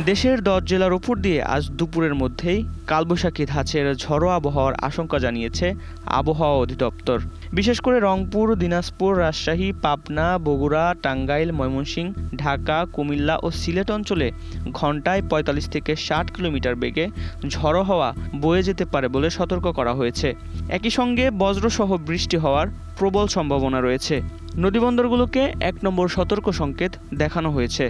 দেশের 10 জেলার উপর দিয়ে আজ দুপুরের মধ্যেই কালবৈশাখী ধাঁচের ঝড়ো আবহাওয়ার আশঙ্কা জানিয়েছে আবহাওয়া অধিদপ্তর। বিশেষ করে রংপুর, দিনাজপুর, রাজশাহী, পাবনা, বগুড়া, টাঙ্গাইল, ময়মনসিংহ, ঢাকা, কুমিল্লা ও সিলেট অঞ্চলে ঘণ্টায় ৪৫ থেকে ৬০ কিলোমিটার বেগে ঝড়ো হাওয়া বয়ে যেতে পারে বলে সতর্ক করা হয়েছে। একই সঙ্গে বজ্রসহ বৃষ্টি হওয়ার প্রবল সম্ভাবনা রয়েছে। নদীবন্দরগুলোকে ১ নম্বর সতর্ক সংকেত দেখানো হয়েছে।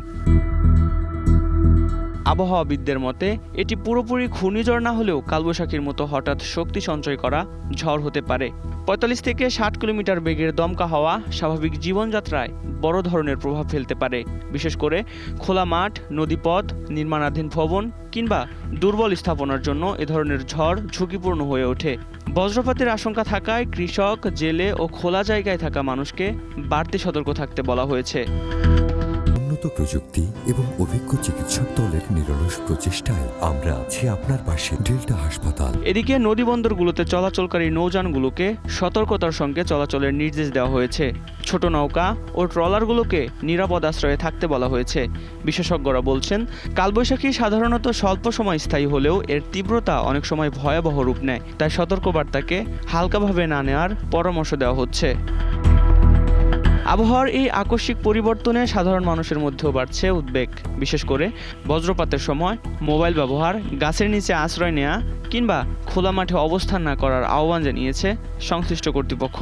আবহাওয়াবিদদের মতে এটি পুরোপুরি ঘূর্ণিঝড় না হলেও কালবৈশাখীর মতো হঠাৎ শক্তি সঞ্চয় করা ঝড় হতে পারে। ৪৫ থেকে ৬০ কিলোমিটার বেগের দমকা হাওয়া স্বাভাবিক জীবনযাত্রায় বড় ধরনের প্রভাব ফেলতে পারে। বিশেষ করে খোলা মাঠ, নদীপথ, নির্মাণাধীন ভবন কিংবা দুর্বল স্থাপনার জন্য এ ধরনের ঝড় ঝুঁকিপূর্ণ হয়ে ওঠে। বজ্রপাতের আশঙ্কা থাকায় কৃষক, জেলে ও খোলা জায়গায় থাকা মানুষকে বাড়তি সতর্ক থাকতে বলা হয়েছে। উন্নত প্রযুক্তি এবং অভিজ্ঞ চিকিৎসক দলের নিরলস প্রচেষ্টায় আমরা আছি আপনার পাশে। ডেল্টা হাসপাতাল। এদিকে নদীবন্দরগুলোতে চলাচলকারী নৌযানগুলোকে সতর্কতার সঙ্গে চলাচলের নির্দেশ দেওয়া হয়েছে। ছোট নৌকা ও ট্রলারগুলোকে নিরাপদ আশ্রয়ে থাকতে বলা হয়েছে। বিশেষজ্ঞরা বলছেন, কালবৈশাখী সাধারণত স্বল্প সময় স্থায়ী হলেও এর তীব্রতা অনেক সময় ভয়াবহ রূপ নেয়। তাই সতর্কবার্তাকে হালকাভাবে না নেওয়ার পরামর্শ দেওয়া হচ্ছে। আবহাওয়ার এই আকস্মিক পরিবর্তনে সাধারণ মানুষের মধ্যেও বাড়ছে উদ্বেগ। বিশেষ করে বজ্রপাতের সময় মোবাইল ব্যবহার, গাছের নিচে আশ্রয় নেওয়া কিংবা খোলা মাঠে অবস্থান না করার আহ্বান জানিয়েছে সংশ্লিষ্ট কর্তৃপক্ষ।